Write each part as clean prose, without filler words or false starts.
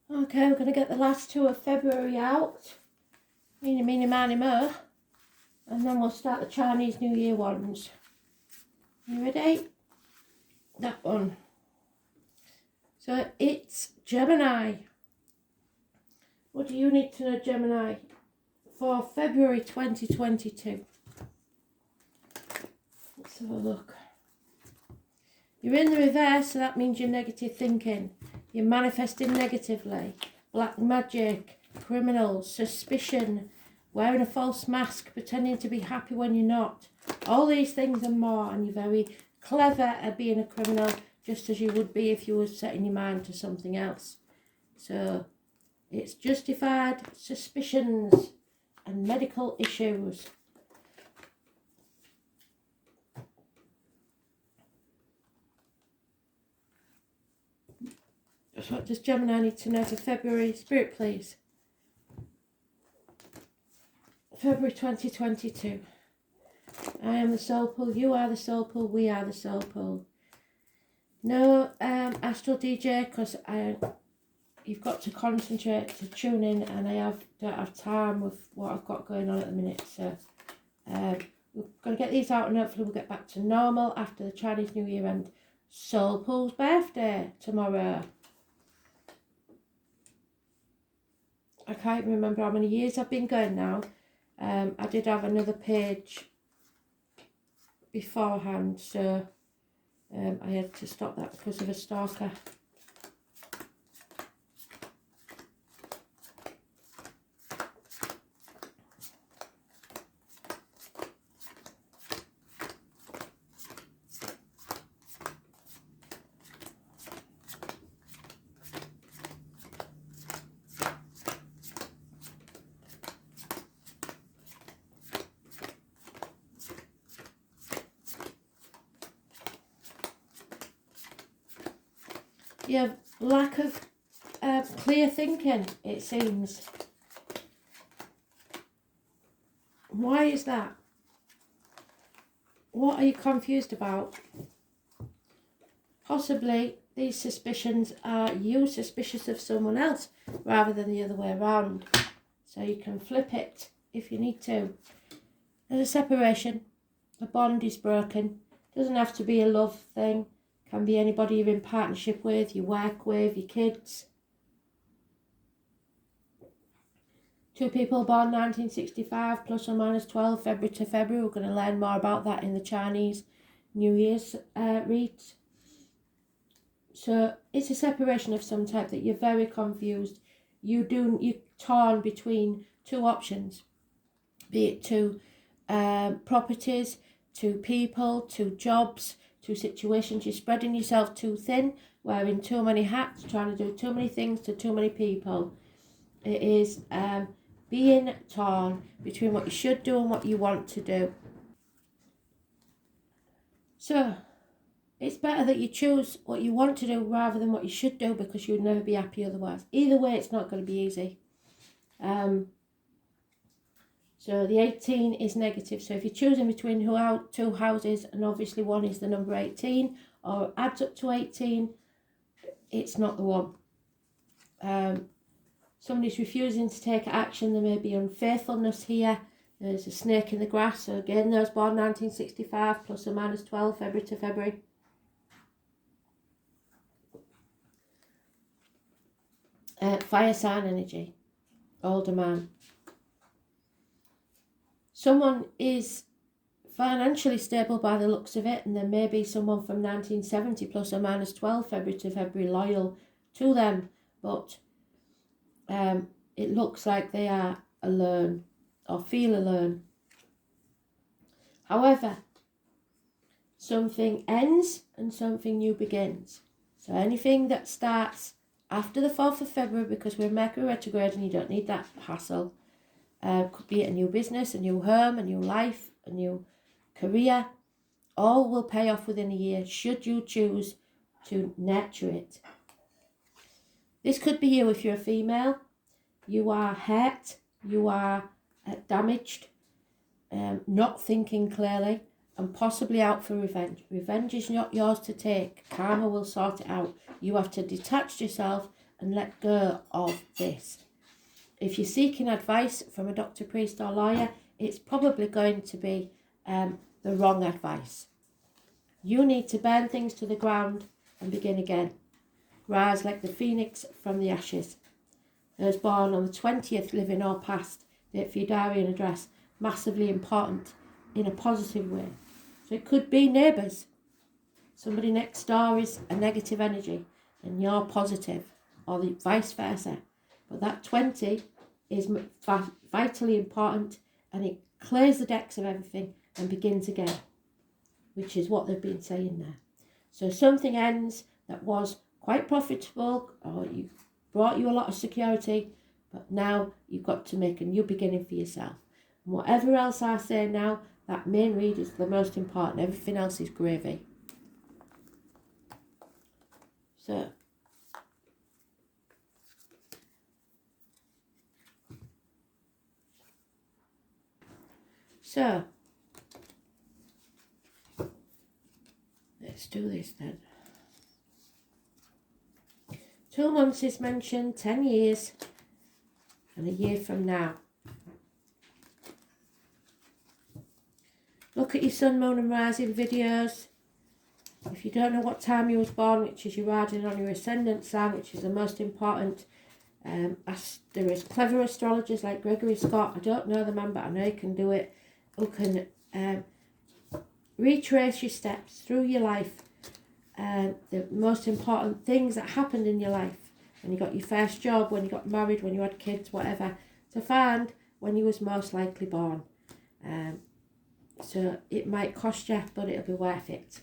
Okay, we're going to get the last 2 of February out. Meeny, meeny, miny, mo. And then we'll start the Chinese New Year ones. You ready? That one. So it's Gemini. What do you need to know, Gemini, for February 2022? Let's have a look. You're in the reverse, so that means you're negative thinking. You're manifesting negatively. Black magic, criminals, suspicion, wearing a false mask, pretending to be happy when you're not. All these things and more, and you're very clever at being a criminal, just as you would be if you were setting your mind to something else. So it's justified suspicions and medical issues. Just what does Gemini need to know for February? Spirit, please. February 2022. I am the soul pool, you are the soul pool, we are the soul pool. No astral DJ, because you've got to concentrate to tune in, and I don't have time with what I've got going on at the minute. So we're going to get these out, and hopefully we'll get back to normal after the Chinese New Year and Soul Pool's birthday tomorrow. I can't remember how many years I've been going now. I did have another page beforehand, so I had to stop that because of a stalker. You have lack of clear thinking, it seems. Why is that? What are you confused about? Possibly these suspicions are you suspicious of someone else rather than the other way around. So you can flip it if you need to. There's a separation. A bond is broken. Doesn't have to be a love thing. Can be anybody you're in partnership with, you work with, your kids. 2 people born 1965, plus or minus 12, February to February. We're going to learn more about that in the Chinese New Year's reads. So it's a separation of some type that you're very confused. You're torn between 2 options, be it 2 properties, 2 people, 2 jobs, 2 situations. You're spreading yourself too thin, wearing too many hats, trying to do too many things to too many people. It is being torn between what you should do and what you want to do. So it's better that you choose what you want to do rather than what you should do, because you'd never be happy otherwise. Either way, it's not going to be easy. So the 18 is negative. So if you're choosing between 2 houses, and obviously one is the number 18, or adds up to 18, it's not the one. Somebody's refusing to take action. There may be unfaithfulness here. There's a snake in the grass. So again, those born 1965, plus or minus 12, February to February. Fire sign energy. Older man. Someone is financially stable by the looks of it, and there may be someone from 1970 plus or minus 12 February to February loyal to them, but it looks like they are alone or feel alone. However, something ends and something new begins. So anything that starts after the 4th of February, because we're Mercury retrograde and you don't need that hassle, could be a new business, a new home, a new life, a new career. All will pay off within a year should you choose to nurture it. This could be you if you're a female. You are hurt, you are damaged, not thinking clearly, and possibly out for revenge. Revenge is not yours to take. Karma will sort it out. You have to detach yourself and let go of this. If you're seeking advice from a doctor, priest or lawyer, it's probably going to be the wrong advice. You need to burn things to the ground and begin again. Rise like the phoenix from the ashes. Those born on the 20th, living or past, date for your diary and address, massively important in a positive way. So it could be neighbours. Somebody next door is a negative energy and you're positive, or the vice versa. But that 20 is vitally important, and it clears the decks of everything and begins again, which is what they've been saying there. So something ends that was quite profitable, or you brought you a lot of security, but now you've got to make a new beginning for yourself. And whatever else I say now, that main read is the most important. Everything else is gravy. So let's do this then. 2 months is mentioned, 10 years, and a year from now. Look at your sun, moon and rising videos. If you don't know what time you was born, which is your rising on your ascendant sign, which is the most important, there is clever astrologers like Gregory Scott. I don't know the man, but I know he can do it. Who can retrace your steps through your life, the most important things that happened in your life, when you got your first job, when you got married, when you had kids, whatever, to find when you was most likely born. So it might cost you, but it'll be worth it.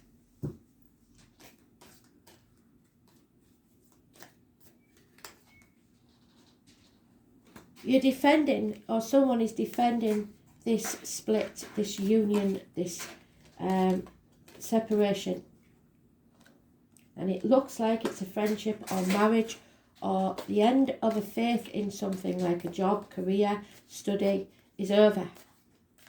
You're defending, or someone is defending, this split, this union, this separation. And it looks like it's a friendship or marriage or the end of a faith in something like a job, career, study is over.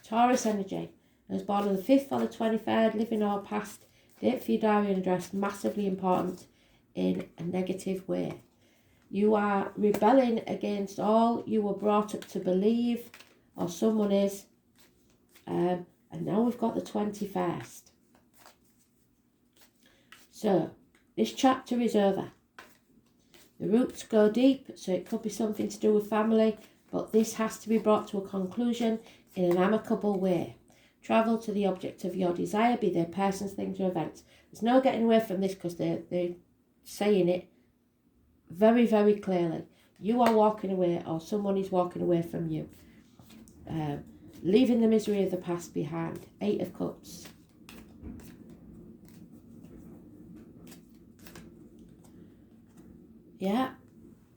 Taurus energy. I was born on the 5th or the 23rd, living or past, date for your diary and address, massively important in a negative way. You are rebelling against all you were brought up to believe, or someone is, and now we've got the 21st. So this chapter is over. The roots go deep, so it could be something to do with family, but this has to be brought to a conclusion in an amicable way. Travel to the object of your desire, be they persons, things or events. There's no getting away from this, because they're saying it very, very clearly. You are walking away, or someone is walking away from you. Leaving the misery of the past behind. 8 of Cups. Yeah.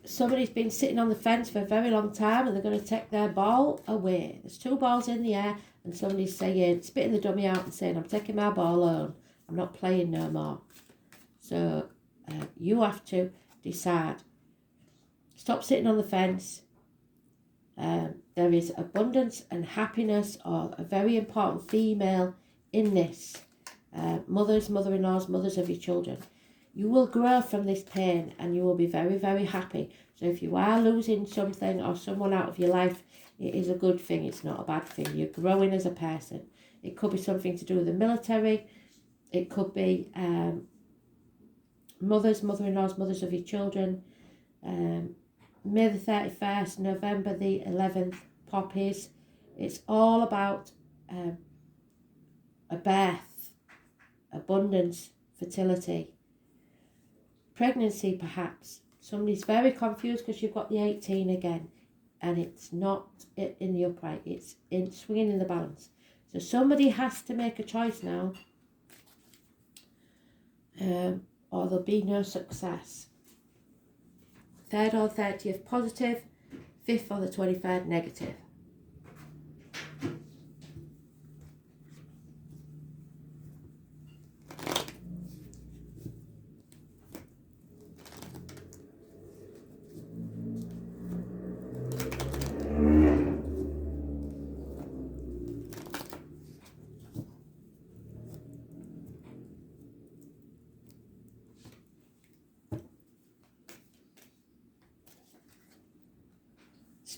Somebody's been sitting on the fence for a very long time and they're going to take their ball away. There's 2 balls in the air and somebody's saying, spitting the dummy out and saying, I'm taking my ball home. I'm not playing no more. So you have to decide. Stop sitting on the fence. There is abundance and happiness, or a very important female in this. Mothers, mother-in-laws, mothers of your children. You will grow from this pain and you will be very, very happy. So if you are losing something or someone out of your life, it is a good thing. It's not a bad thing. You're growing as a person. It could be something to do with the military. It could be mothers, mother-in-laws, mothers of your children. May the 31st, November the 11th, poppies. It's all about a birth, abundance, fertility. Pregnancy, perhaps. Somebody's very confused because you've got the 18 again, and it's not in the upright, it's in swinging in the balance. So somebody has to make a choice now, or there'll be no success. 3rd or 30th positive, 5th or the 23rd negative.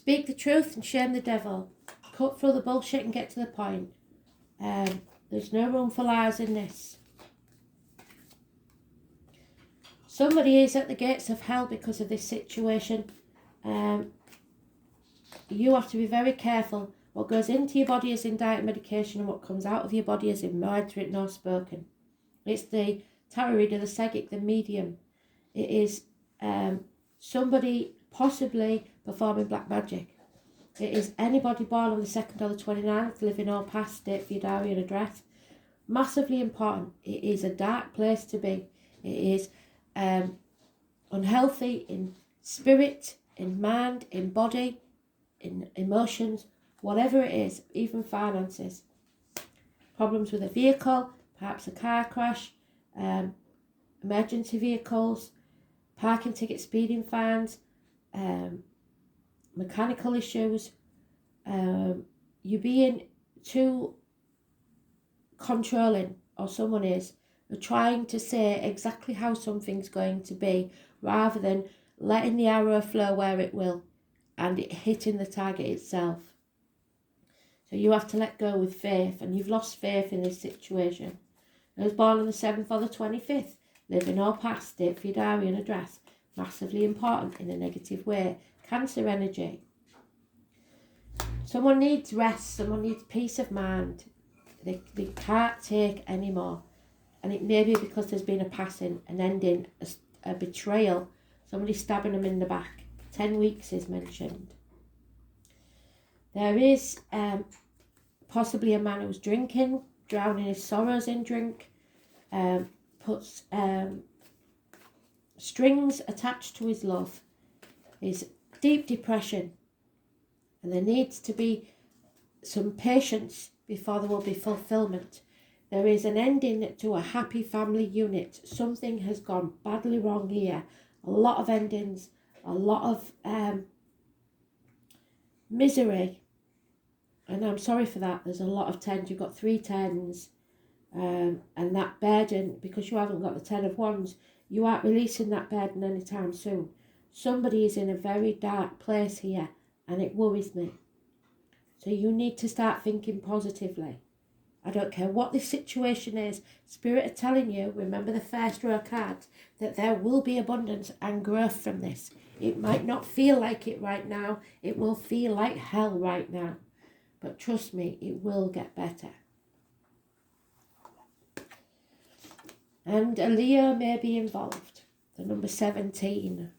Speak the truth and shame the devil. Cut through the bullshit and get to the point. There's no room for lies in this. Somebody is at the gates of hell because of this situation. You have to be very careful. What goes into your body is in diet medication, and what comes out of your body is in words written or spoken. It's the tarot reader, the psychic, the medium. It is somebody possibly performing black magic. It is anybody born on the 2nd or the 29th, living or past, date for your diary and address. Massively important. It is a dark place to be. It is unhealthy in spirit, in mind, in body, in emotions, whatever it is, even finances. Problems with a vehicle, perhaps a car crash, emergency vehicles, parking ticket speeding fines, mechanical issues, you being too controlling, or someone is, trying to say exactly how something's going to be rather than letting the arrow flow where it will and it hitting the target itself. So you have to let go with faith, and you've lost faith in this situation. I was born on the 7th or the 25th, living or past, date for your diary and address. Massively important in a negative way. Cancer energy. Someone needs rest, someone needs peace of mind. They can't take any more. And it may be because there's been a passing, an ending, a betrayal, somebody stabbing them in the back. 10 weeks is mentioned. There is possibly a man who's drinking, drowning his sorrows in drink, puts strings attached to his love, his deep depression, and there needs to be some patience before there will be fulfillment. There is an ending to a happy family unit. Something has gone badly wrong here. A lot of endings, a lot of misery. And I'm sorry for that. There's a lot of 10s. You've got 3 10s. And that burden, because you haven't got the 10 of wands, you aren't releasing that burden anytime soon. Somebody is in a very dark place here, and it worries me. So you need to start thinking positively. I don't care what the situation is. Spirit are telling you, remember the first row cards, that there will be abundance and growth from this. It might not feel like it right now. It will feel like hell right now. But trust me, it will get better. And a Leo may be involved. The number 17.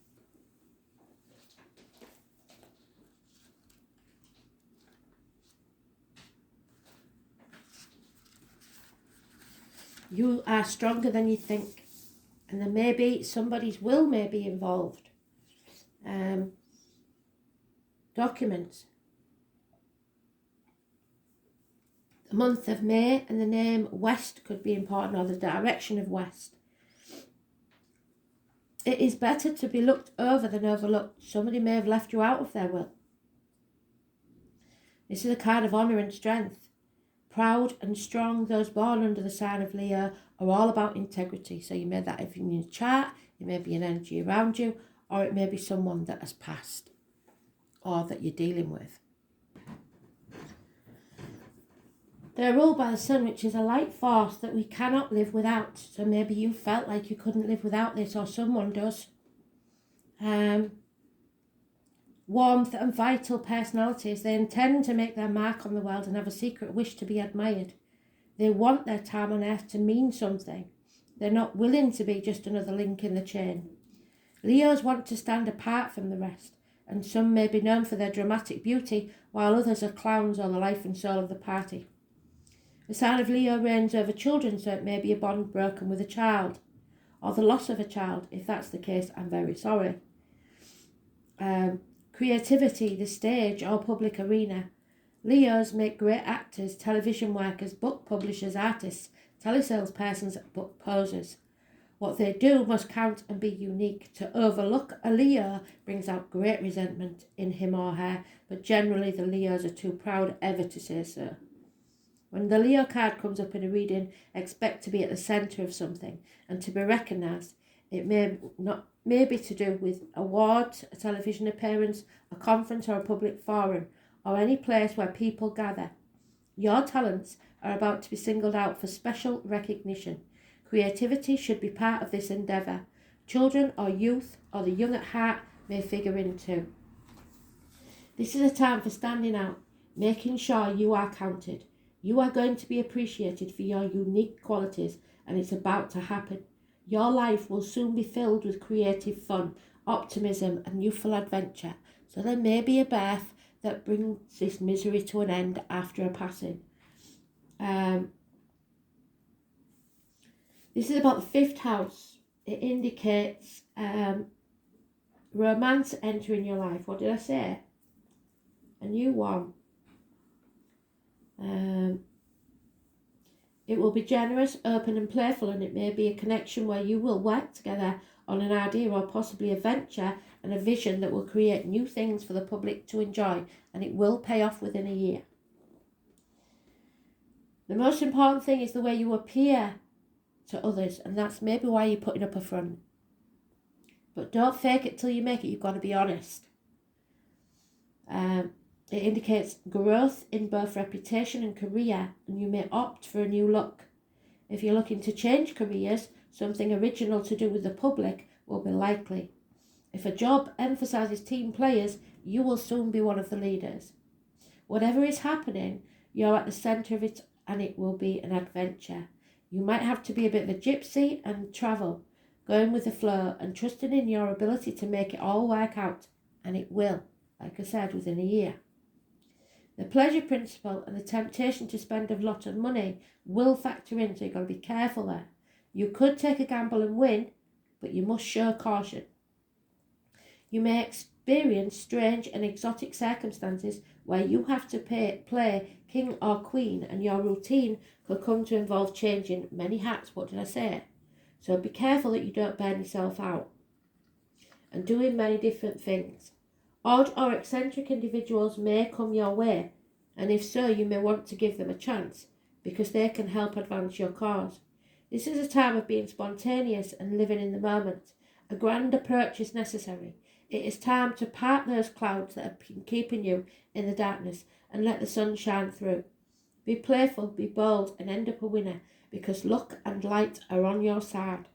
You are stronger than you think. And there may be somebody's will may be involved. Documents. The month of May and the name West could be important, or the direction of West. It is better to be looked over than overlooked. Somebody may have left you out of their will. This is a card of honour and strength. Proud and strong, those born under the sign of Leo are all about integrity. So you may that if in your chart, it may be an energy around you, or it may be someone that has passed or that you're dealing with. They're ruled by the sun, which is a light force that we cannot live without. So maybe you felt like you couldn't live without this, or someone does. Warmth and vital personalities. They intend to make their mark on the world and have a secret wish to be admired. They want their time on earth to mean something. They're not willing to be just another link in the chain. Leos want to stand apart from the rest, and some may be known for their dramatic beauty, while others are clowns or the life and soul of the party. The sign of Leo reigns over children, so it may be a bond broken with a child, or the loss of a child. If that's the case, I'm very sorry. Creativity, the stage or public arena. Leos make great actors, television workers, book publishers, artists, telesalespersons, book posers. What they do must count and be unique. To overlook a Leo brings out great resentment in him or her, but generally the Leos are too proud ever to say so. When the Leo card comes up in a reading, expect to be at the centre of something and to be recognised. It may not may be to do with awards, a television appearance, a conference or a public forum, or any place where people gather. Your talents are about to be singled out for special recognition. Creativity should be part of this endeavour. Children or youth or the young at heart may figure in too. This is a time for standing out, making sure you are counted. You are going to be appreciated for your unique qualities, and it's about to happen. Your life will soon be filled with creative fun, optimism and youthful adventure. So there may be a birth that brings this misery to an end after a passing. This is about the fifth house. It indicates romance entering your life. What did I say? A new one. It will be generous, open and playful, and it may be a connection where you will work together on an idea or possibly a venture and a vision that will create new things for the public to enjoy, and it will pay off within a year. The most important thing is the way you appear to others, and that's maybe why you're putting up a front. But don't fake it till you make it. You've got to be honest. It indicates growth in both reputation and career, and you may opt for a new look. If you're looking to change careers, something original to do with the public will be likely. If a job emphasises team players, you will soon be one of the leaders. Whatever is happening, you're at the centre of it, and it will be an adventure. You might have to be a bit of a gypsy and travel, going with the flow and trusting in your ability to make it all work out, and it will, like I said, within a year. The pleasure principle and the temptation to spend a lot of money will factor in, so you've got to be careful there. You could take a gamble and win, but you must show caution. You may experience strange and exotic circumstances where you have to play king or queen, and your routine could come to involve changing many hats. What did I say? So be careful that you don't burn yourself out and doing many different things. Odd or eccentric individuals may come your way, and if so, you may want to give them a chance because they can help advance your cause. This is a time of being spontaneous and living in the moment. A grand approach is necessary. It is time to part those clouds that have been keeping you in the darkness and let the sun shine through. Be playful, be bold, and end up a winner because luck and light are on your side.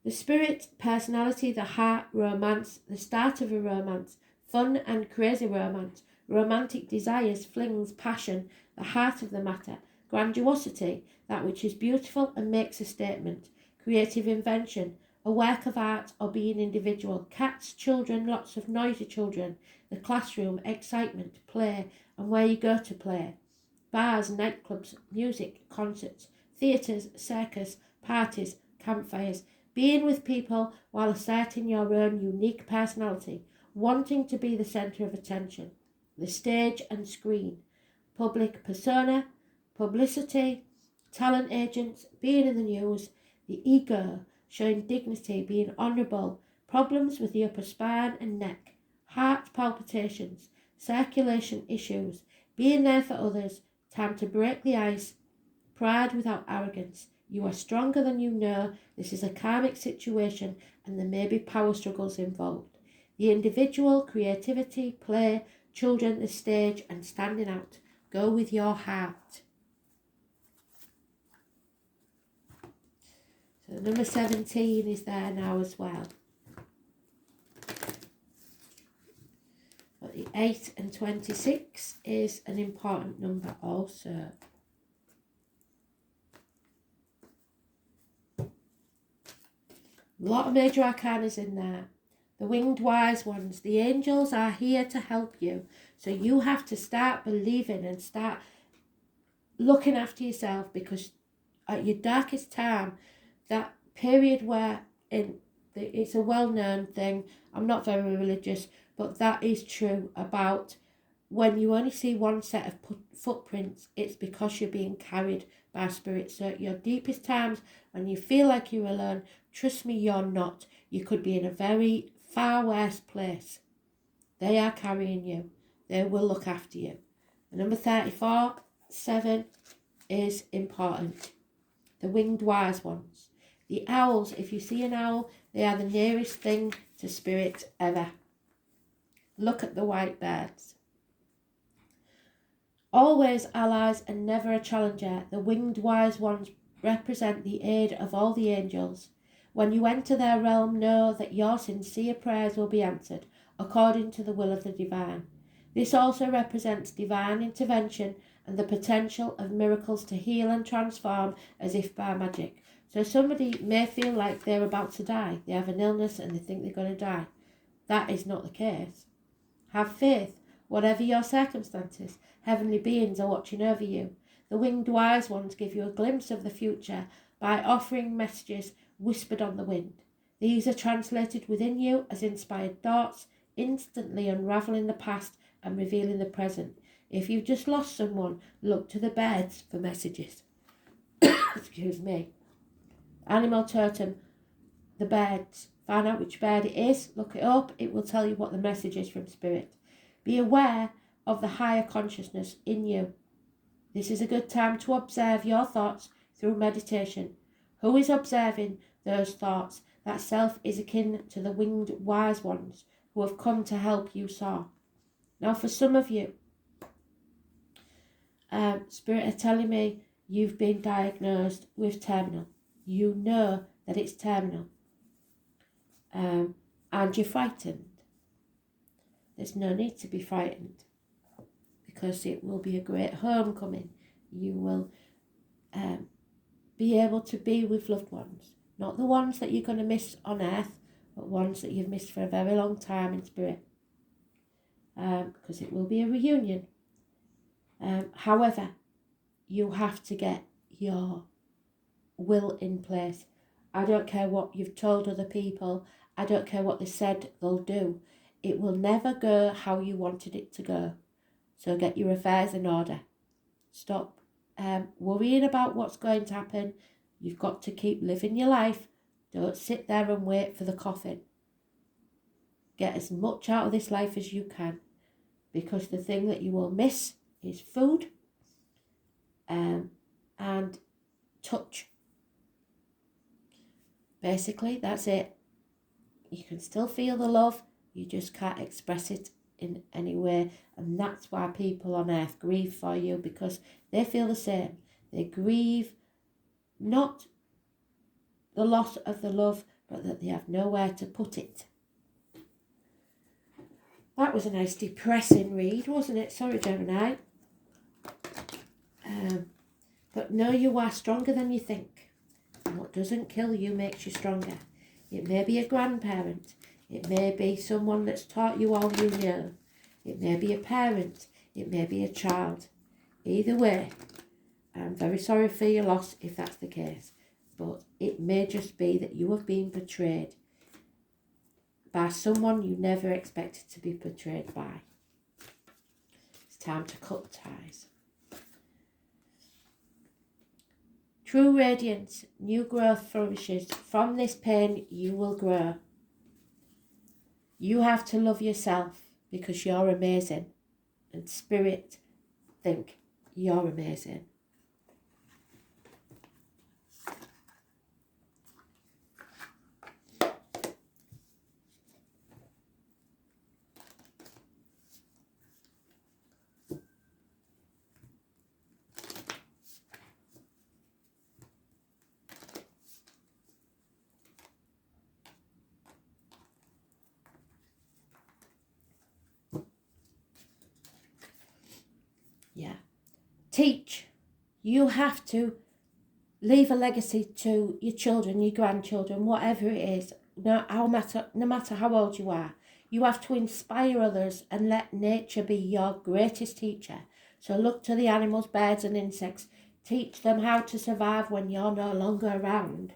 The spirit, personality, the heart, romance, the start of a romance, fun and crazy romance, romantic desires, flings, passion, the heart of the matter, grandiosity, that which is beautiful and makes a statement, creative invention, a work of art or being individual, cats, children, lots of noisy children, the classroom, excitement, play, and where you go to play, bars, nightclubs, music, concerts, theatres, circus, parties, campfires, being with people while asserting your own unique personality, wanting to be the centre of attention, the stage and screen, public persona, publicity, talent agents, being in the news, the ego, showing dignity, being honourable, problems with the upper spine and neck, heart palpitations, circulation issues, being there for others, time to break the ice, pride without arrogance. You are stronger than you know. This is a karmic situation and there may be power struggles involved. The individual, creativity, play, children, the stage and standing out. Go with your heart. So number 17 is there now as well. But the 8 and 26 is an important number also. A lot of major arcanas in there. The winged wise ones, the angels are here to help you. So you have to start believing and start looking after yourself, because at your darkest time, that period where it's a well-known thing, I'm not very religious, but that is true about when you only see one set of footprints, it's because you're being carried by spirit. So at your deepest times, when you feel like you're alone, trust me, you're not. You could be in a very far worse place. They are carrying you. They will look after you. And number 34, 7 is important. The winged wise ones. The owls, if you see an owl, they are the nearest thing to spirit ever. Look at the white birds. Always allies and never a challenger, the winged wise ones represent the aid of all the angels. When you enter their realm, know that your sincere prayers will be answered according to the will of the divine. This also represents divine intervention and the potential of miracles to heal and transform as if by magic. So somebody may feel like they're about to die. They have an illness and they think they're going to die. That is not the case. Have faith. Whatever your circumstances, heavenly beings are watching over you. The winged wise ones give you a glimpse of the future by offering messages whispered on the wind. These are translated within you as inspired thoughts, instantly unraveling the past and revealing the present. If you've just lost someone, look to the birds for messages. Excuse me. Animal totem, the birds. Find out which bird it is, look it up, it will tell you what the message is from spirit. Be aware of the higher consciousness in you. This is a good time to observe your thoughts through meditation. Who is observing those thoughts? That self is akin to the winged wise ones who have come to help you soar. Now for some of you, Spirit are telling me you've been diagnosed with terminal. You know that it's terminal. And you're frightened. There's no need to be frightened because it will be a great homecoming. You will be able to be with loved ones. Not the ones that you're going to miss on earth, but ones that you've missed for a very long time in spirit. Because it will be a reunion. However, you have to get your will in place. I don't care what you've told other people. I don't care what they said they'll do. It will never go how you wanted it to go. So get your affairs in order. Stop worrying about what's going to happen. You've got to keep living your life. Don't sit there and wait for the coffin. Get as much out of this life as you can. Because the thing that you will miss is food and touch. Basically, that's it. You can still feel the love, you just can't express it in any way. And that's why people on earth grieve for you, because they feel the same. They grieve not the loss of the love, but that they have nowhere to put it. That was a nice depressing read, wasn't it? Sorry, Gemini. But know you are stronger than you think. And what doesn't kill you makes you stronger. It may be a grandparent. It may be someone that's taught you all you know. It may be a parent. It may be a child. Either way, I'm very sorry for your loss if that's the case. But it may just be that you have been betrayed by someone you never expected to be betrayed by. It's time to cut ties. True radiance, new growth flourishes. From this pain, you will grow. You have to love yourself because you're amazing. And spirit think you're amazing. Yeah. Teach. You have to leave a legacy to your children, your grandchildren, whatever it is, no matter how old you are. You have to inspire others and let nature be your greatest teacher. So look to the animals, birds and insects. Teach them how to survive when you're no longer around.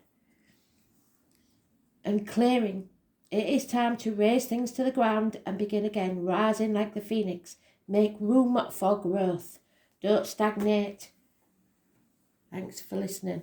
And clearing. It is time to raise things to the ground and begin again, rising like the phoenix. Make room for growth. Don't stagnate. Thanks for listening.